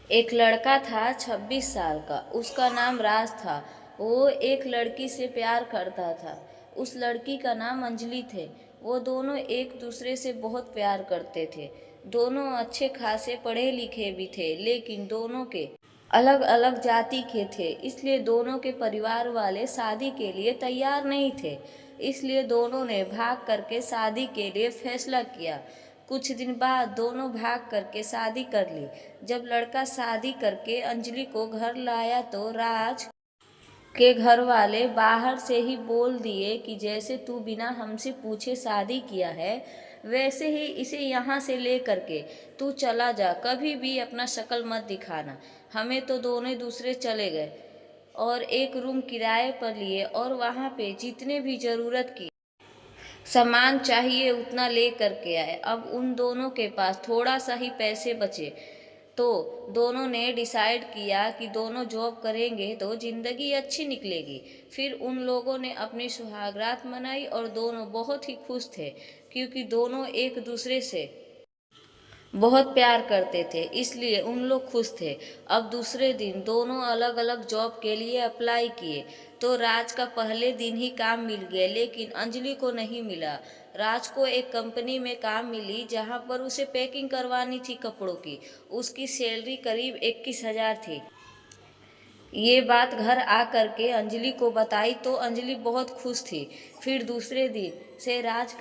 एक लड़का था 26 साल का। उसका नाम राज था। वो एक लड़की से प्यार करता था। उस लड़की का नाम अंजलि थे। वो दोनों एक दूसरे से बहुत प्यार करते थे। दोनों अच्छे खासे पढ़े लिखे भी थे, लेकिन दोनों के अलग अलग जाति के थे। इसलिए दोनों के परिवार वाले शादी के लिए तैयार नहीं थे। इसलिए दोनों ने भाग करके शादी के लिए फैसला किया। कुछ दिन बाद दोनों भाग करके शादी कर ली। जब लड़का शादी करके अंजलि को घर लाया तो राज के घर वाले बाहर से ही बोल दिए कि जैसे तू बिना हमसे पूछे शादी किया है, वैसे ही इसे यहाँ से ले करके तू चला जा, कभी भी अपना शक्ल मत दिखाना। हमें तो दोनों दूसरे चले गए और एक रूम किराए पर लिए और वहाँ पे जितने भी ज़रूरत की सामान चाहिए उतना ले करके आए। अब उन दोनों के पास थोड़ा सा ही पैसे बचे तो दोनों ने डिसाइड किया कि दोनों जॉब करेंगे तो ज़िंदगी अच्छी निकलेगी। फिर उन लोगों ने अपनी सुहागरात मनाई और दोनों बहुत ही खुश थे, क्योंकि दोनों एक दूसरे से बहुत प्यार करते थे, इसलिए उन लोग खुश थे। अब दूसरे दिन दोनों अलग अलग जॉब के लिए अप्लाई किए तो राज का पहले दिन ही काम मिल गया, लेकिन अंजलि को नहीं मिला। राज को एक कंपनी में काम मिली जहां पर उसे पैकिंग करवानी थी कपड़ों की। उसकी सैलरी करीब 21,000 थी। ये बात घर आ करके अंजलि को बताई तो अंजलि बहुत खुश थी। फिर दूसरे दिन से राज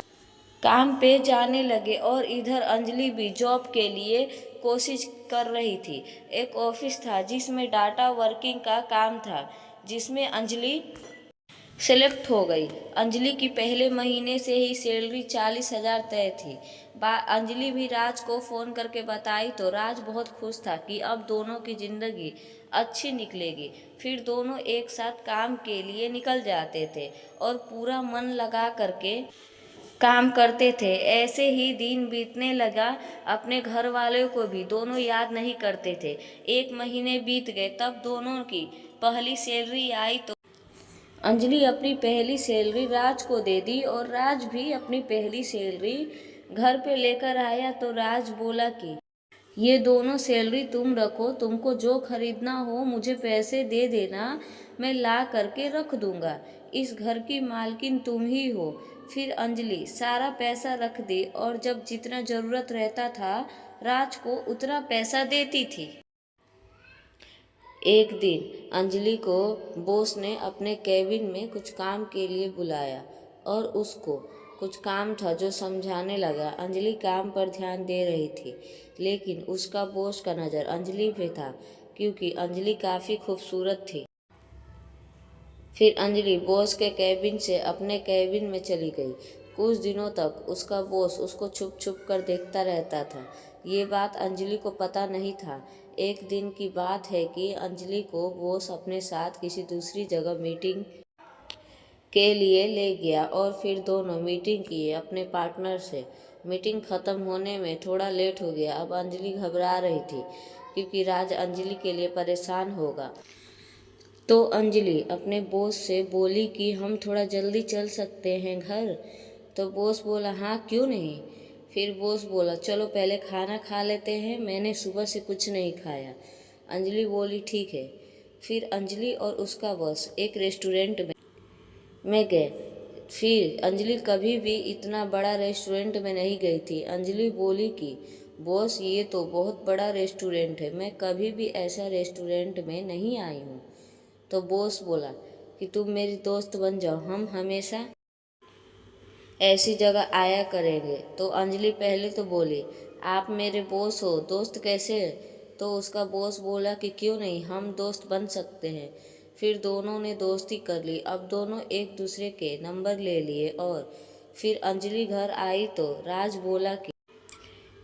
काम पे जाने लगे और इधर अंजलि भी जॉब के लिए कोशिश कर रही थी। एक ऑफिस था जिसमें डाटा वर्किंग का काम था, जिसमें अंजलि सेलेक्ट हो गई। अंजलि की पहले महीने से ही सैलरी 40,000 तय थी। अंजलि भी राज को फ़ोन करके बताई तो राज बहुत खुश था कि अब दोनों की ज़िंदगी अच्छी निकलेगी। फिर दोनों एक साथ काम के लिए निकल जाते थे और पूरा मन लगा करके काम करते थे। ऐसे ही दिन बीतने लगा। अपने घर वालों को भी दोनों याद नहीं करते थे। एक महीने बीत गए, तब दोनों की पहली सैलरी आई तो अंजलि अपनी पहली सैलरी राज को दे दी और राज भी अपनी पहली सैलरी घर पे लेकर आया तो राज बोला कि ये दोनों सैलरी तुम रखो, तुमको जो खरीदना हो मुझे पैसे दे देना, मैं ला करके रख दूंगा। इस घर की मालकिन तुम ही हो। फिर अंजलि सारा पैसा रख दी और जब जितना ज़रूरत रहता था राज को उतना पैसा देती थी। एक दिन अंजलि को बॉस ने अपने केबिन में कुछ काम के लिए बुलाया और उसको कुछ काम था जो समझाने लगा। अंजलि काम पर ध्यान दे रही थी, लेकिन उसका बॉस का नज़र अंजलि पे था, क्योंकि अंजलि काफ़ी खूबसूरत थी। फिर अंजलि बॉस के केबिन से अपने केबिन में चली गई। कुछ दिनों तक उसका बॉस उसको छुप छुप कर देखता रहता था। ये बात अंजलि को पता नहीं था। एक दिन की बात है कि अंजलि को बॉस अपने साथ किसी दूसरी जगह मीटिंग के लिए ले गया और फिर दोनों मीटिंग किए अपने पार्टनर से। मीटिंग ख़त्म होने में थोड़ा लेट हो गया। अब अंजलि घबरा रही थी, क्योंकि राज अंजलि के लिए परेशान होगा। तो अंजलि अपने बॉस से बोली कि हम थोड़ा जल्दी चल सकते हैं घर। तो बॉस बोला हाँ क्यों नहीं। फिर बॉस बोला चलो पहले खाना खा लेते हैं, मैंने सुबह से कुछ नहीं खाया। अंजलि बोली ठीक है। फिर अंजलि और उसका बॉस एक रेस्टोरेंट में गए। फिर अंजलि कभी भी इतना बड़ा रेस्टोरेंट में नहीं गई थी। अंजलि बोली कि बॉस ये तो बहुत बड़ा रेस्टोरेंट है, मैं कभी भी ऐसा रेस्टोरेंट में नहीं आई हूँ। तो बॉस बोला कि तुम मेरी दोस्त बन जाओ, हम हमेशा ऐसी जगह आया करेंगे। तो अंजलि पहले तो बोली आप मेरे बॉस हो, दोस्त कैसे। तो उसका बॉस बोला कि क्यों नहीं, हम दोस्त बन सकते हैं। फिर दोनों ने दोस्ती कर ली। अब दोनों एक दूसरे के नंबर ले लिए और फिर अंजलि घर आई तो राज बोला कि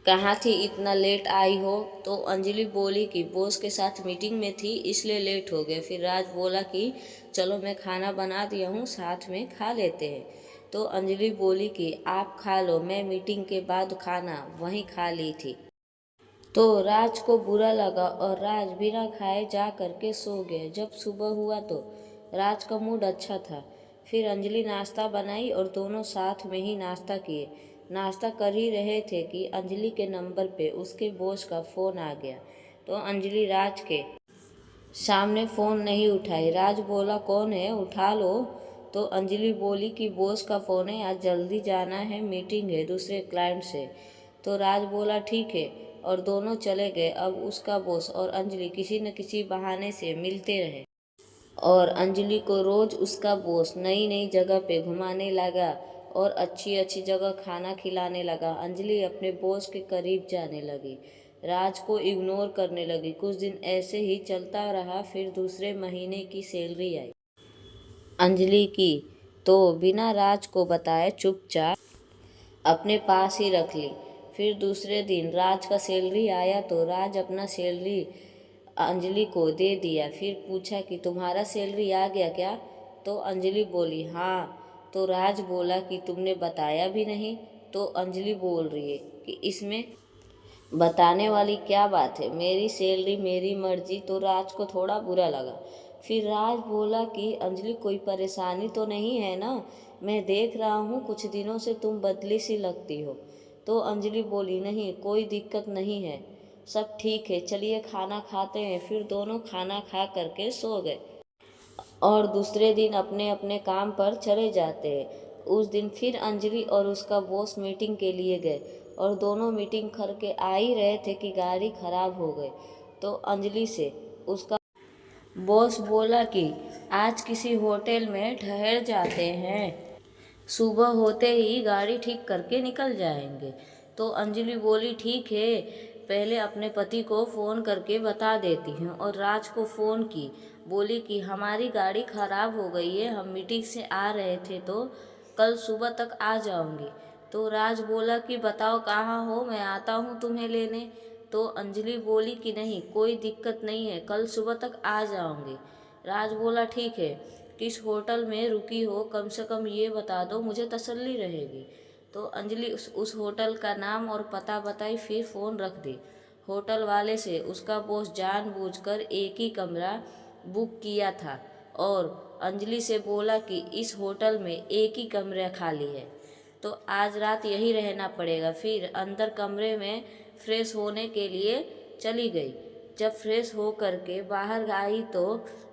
कहाँ थी, इतना लेट आई हो। तो अंजलि बोली कि बॉस के साथ मीटिंग में थी इसलिए लेट हो गए। फिर राज बोला कि चलो मैं खाना बना दिया हूँ, साथ में खा लेते हैं। तो अंजलि बोली कि आप खा लो, मैं मीटिंग के बाद खाना वहीं खा ली थी। तो राज को बुरा लगा और राज बिना खाए जा करके सो गए। जब सुबह हुआ तो राज का मूड अच्छा था। फिर अंजलि नाश्ता बनाई और दोनों साथ में ही नाश्ता किए। नाश्ता कर ही रहे थे कि अंजलि के नंबर पे उसके बॉस का फ़ोन आ गया। तो अंजलि राज के सामने फ़ोन नहीं उठाई। राज बोला कौन है, उठा लो। तो अंजलि बोली कि बॉस का फ़ोन है, आज जल्दी जाना है, मीटिंग है दूसरे क्लाइंट से। तो राज बोला ठीक है और दोनों चले गए। अब उसका बॉस और अंजलि किसी न किसी बहाने से मिलते रहे और अंजलि को रोज़ उसका बॉस नई नई जगह पे घुमाने लगा और अच्छी अच्छी जगह खाना खिलाने लगा। अंजलि अपने बॉस के करीब जाने लगी, राज को इग्नोर करने लगी। कुछ दिन ऐसे ही चलता रहा। फिर दूसरे महीने की सैलरी आई अंजलि की, तो बिना राज को बताए चुपचाप अपने पास ही रख ली। फिर दूसरे दिन राज का सैलरी आया तो राज अपना सैलरी अंजलि को दे दिया। फिर पूछा कि तुम्हारा सैलरी आ गया क्या? तो अंजलि बोली हाँ। तो राज बोला कि तुमने बताया भी नहीं। तो अंजलि बोल रही है कि इसमें बताने वाली क्या बात है, मेरी सैलरी मेरी मर्जी। तो राज को थोड़ा बुरा लगा। फिर राज बोला कि अंजलि कोई परेशानी तो नहीं है ना, मैं देख रहा हूँ कुछ दिनों से तुम बदली सी लगती हो। तो अंजलि बोली नहीं, कोई दिक्कत नहीं है, सब ठीक है, चलिए खाना खाते हैं। फिर दोनों खाना खा करके सो गए और दूसरे दिन अपने अपने काम पर चले जाते हैं। उस दिन फिर अंजलि और उसका बॉस मीटिंग के लिए गए और दोनों मीटिंग करके आ ही रहे थे कि गाड़ी खराब हो गई। तो अंजलि से उसका बॉस बोला कि आज किसी होटल में ठहर जाते हैं, सुबह होते ही गाड़ी ठीक करके निकल जाएंगे। तो अंजलि बोली ठीक है, पहले अपने पति को फ़ोन करके बता देती हूँ। और राज को फ़ोन की, बोली कि हमारी गाड़ी ख़राब हो गई है, हम मीटिंग से आ रहे थे तो कल सुबह तक आ जाऊँगी। तो राज बोला कि बताओ कहाँ हो, मैं आता हूँ तुम्हें लेने। तो अंजलि बोली कि नहीं, कोई दिक्कत नहीं है, कल सुबह तक आ जाऊँगी। राज बोला ठीक है, किस होटल में रुकी हो कम से कम ये बता दो, मुझे तसल्ली रहेगी। तो अंजलि उस होटल का नाम और पता बताई, फिर फ़ोन रख दी। होटल वाले से उसका बॉस जानबूझकर एक ही कमरा बुक किया था और अंजलि से बोला कि इस होटल में एक ही कमरा खाली है तो आज रात यही रहना पड़ेगा। फिर अंदर कमरे में फ्रेश होने के लिए चली गई। जब फ्रेश हो करके बाहर आई तो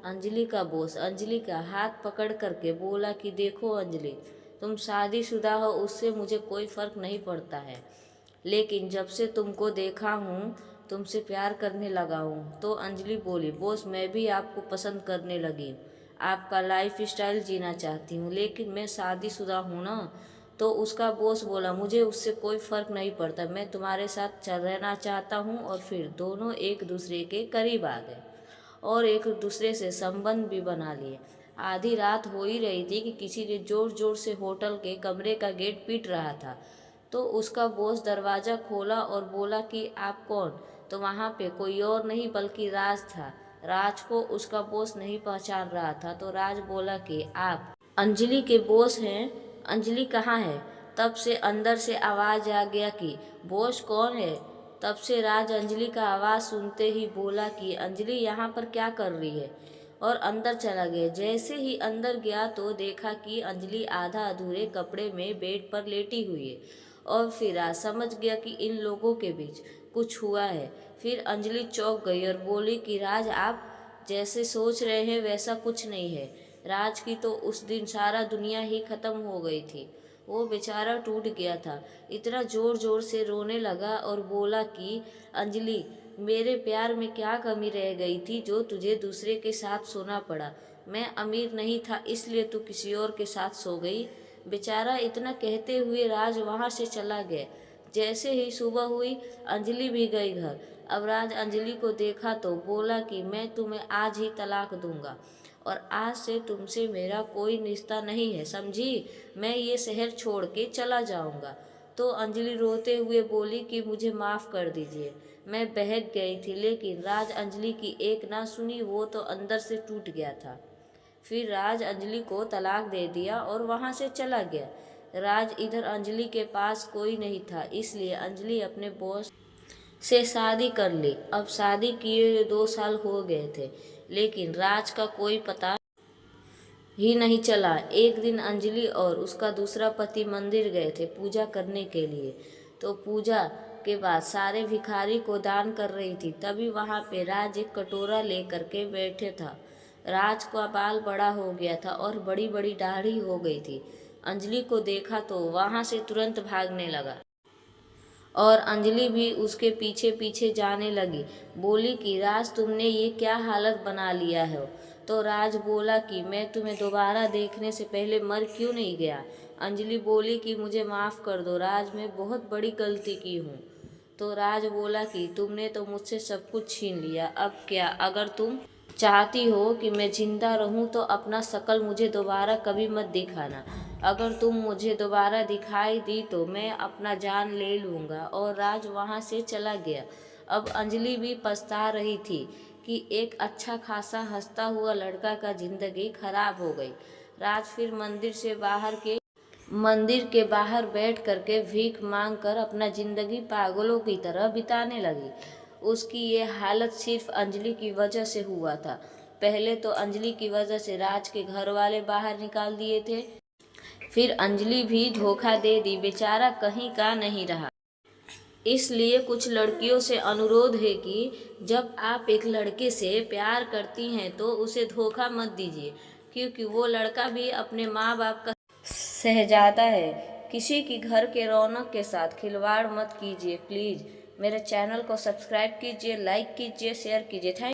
अंजलि का बॉस अंजलि का हाथ पकड़ करके बोला कि देखो अंजलि, तुम शादीशुदा हो उससे मुझे कोई फ़र्क नहीं पड़ता है, लेकिन जब से तुमको देखा हूँ तुमसे प्यार करने लगा हूँ। तो अंजलि बोली बॉस, मैं भी आपको पसंद करने लगी, आपका लाइफ स्टाइल जीना चाहती हूँ, लेकिन मैं शादीशुदा हूँ ना। तो उसका बॉस बोला मुझे उससे कोई फ़र्क नहीं पड़ता, मैं तुम्हारे साथ चल रहना चाहता हूँ। और फिर दोनों एक दूसरे के करीब आ गए और एक दूसरे से संबंध भी बना लिए। आधी रात हो ही रही थी कि किसी ने ज़ोर ज़ोर से होटल के कमरे का गेट पीट रहा था। तो उसका बॉस दरवाज़ा खोला और बोला कि आप कौन? तो वहाँ पे कोई और नहीं बल्कि राज था। राज को उसका बॉस नहीं पहचान रहा था। तो राज बोला कि आप अंजलि के बॉस हैं, अंजलि कहाँ है? तब से अंदर से आवाज़ आ गया कि बॉस कौन है? तब से राज अंजलि का आवाज़ सुनते ही बोला कि अंजलि यहाँ पर क्या कर रही है, और अंदर चला गया। जैसे ही अंदर गया तो देखा कि अंजलि आधा अधूरे कपड़े में बेड पर लेटी हुई है और फिर राज समझ गया कि इन लोगों के बीच कुछ हुआ है। फिर अंजलि चौंक गई और बोली कि राज, आप जैसे सोच रहे हैं वैसा कुछ नहीं है। राज की तो उस दिन सारा दुनिया ही खत्म हो गई थी, वो बेचारा टूट गया था, इतना ज़ोर ज़ोर से रोने लगा और बोला कि अंजलि, मेरे प्यार में क्या कमी रह गई थी जो तुझे दूसरे के साथ सोना पड़ा? मैं अमीर नहीं था इसलिए तू किसी और के साथ सो गई। बेचारा इतना कहते हुए राज वहाँ से चला गया। जैसे ही सुबह हुई अंजलि भी गई घर। अब राज अंजलि को देखा तो बोला कि मैं तुम्हें आज ही तलाक दूंगा और आज से तुमसे मेरा कोई रिश्ता नहीं है, समझी? मैं ये शहर छोड़ के चला जाऊंगा। तो अंजलि रोते हुए बोली कि मुझे माफ़ कर दीजिए, मैं बहक गई थी। लेकिन राज अंजलि की एक ना सुनी, वो तो अंदर से टूट गया था। फिर राज अंजलि को तलाक दे दिया और वहाँ से चला गया। राज इधर अंजलि के पास कोई नहीं था, इसलिए अंजलि अपने बॉस से शादी कर ली। अब शादी किए 2 साल हो गए थे, लेकिन राज का कोई पता ही नहीं चला। एक दिन अंजलि और उसका दूसरा पति मंदिर गए थे पूजा करने के लिए। तो पूजा के बाद सारे भिखारी को दान कर रही थी। तभी वहाँ पे राज एक कटोरा लेकर के बैठे था। राज का बाल बड़ा हो गया था और बड़ी बड़ी दाढ़ी हो गई थी। अंजलि को देखा तो वहाँ से तुरंत भागने लगा और अंजलि भी उसके पीछे पीछे जाने लगी। बोली कि राज, तुमने ये क्या हालत बना लिया है। तो राज बोला कि मैं तुम्हें दोबारा देखने से पहले मर क्यों नहीं गया। अंजलि बोली कि मुझे माफ़ कर दो राज, मैं बहुत बड़ी गलती की हूँ। तो राज बोला कि तुमने तो मुझसे सब कुछ छीन लिया, अब क्या। अगर तुम चाहती हो कि मैं जिंदा रहूं तो अपना शकल मुझे दोबारा कभी मत दिखाना। अगर तुम मुझे दोबारा दिखाई दी तो मैं अपना जान ले लूँगा। और राज वहाँ से चला गया। अब अंजलि भी पछता रही थी कि एक अच्छा खासा हंसता हुआ लड़का का जिंदगी खराब हो गई। राज फिर मंदिर के बाहर बैठ करके भीख मांग कर अपना जिंदगी पागलों की तरह बिताने लगी। उसकी ये हालत सिर्फ अंजलि की वजह से हुआ था। पहले तो अंजलि की वजह से राज के घर वाले बाहर निकाल दिए थे, फिर अंजलि भी धोखा दे दी, बेचारा कहीं का नहीं रहा। इसलिए कुछ लड़कियों से अनुरोध है कि जब आप एक लड़के से प्यार करती हैं तो उसे धोखा मत दीजिए, क्योंकि वो लड़का भी अपने माँ बाप का शहजादा है। किसी की घर के रौनक के साथ खिलवाड़ मत कीजिए। प्लीज़ मेरे चैनल को सब्सक्राइब कीजिए, लाइक कीजिए, शेयर कीजिए। थैंक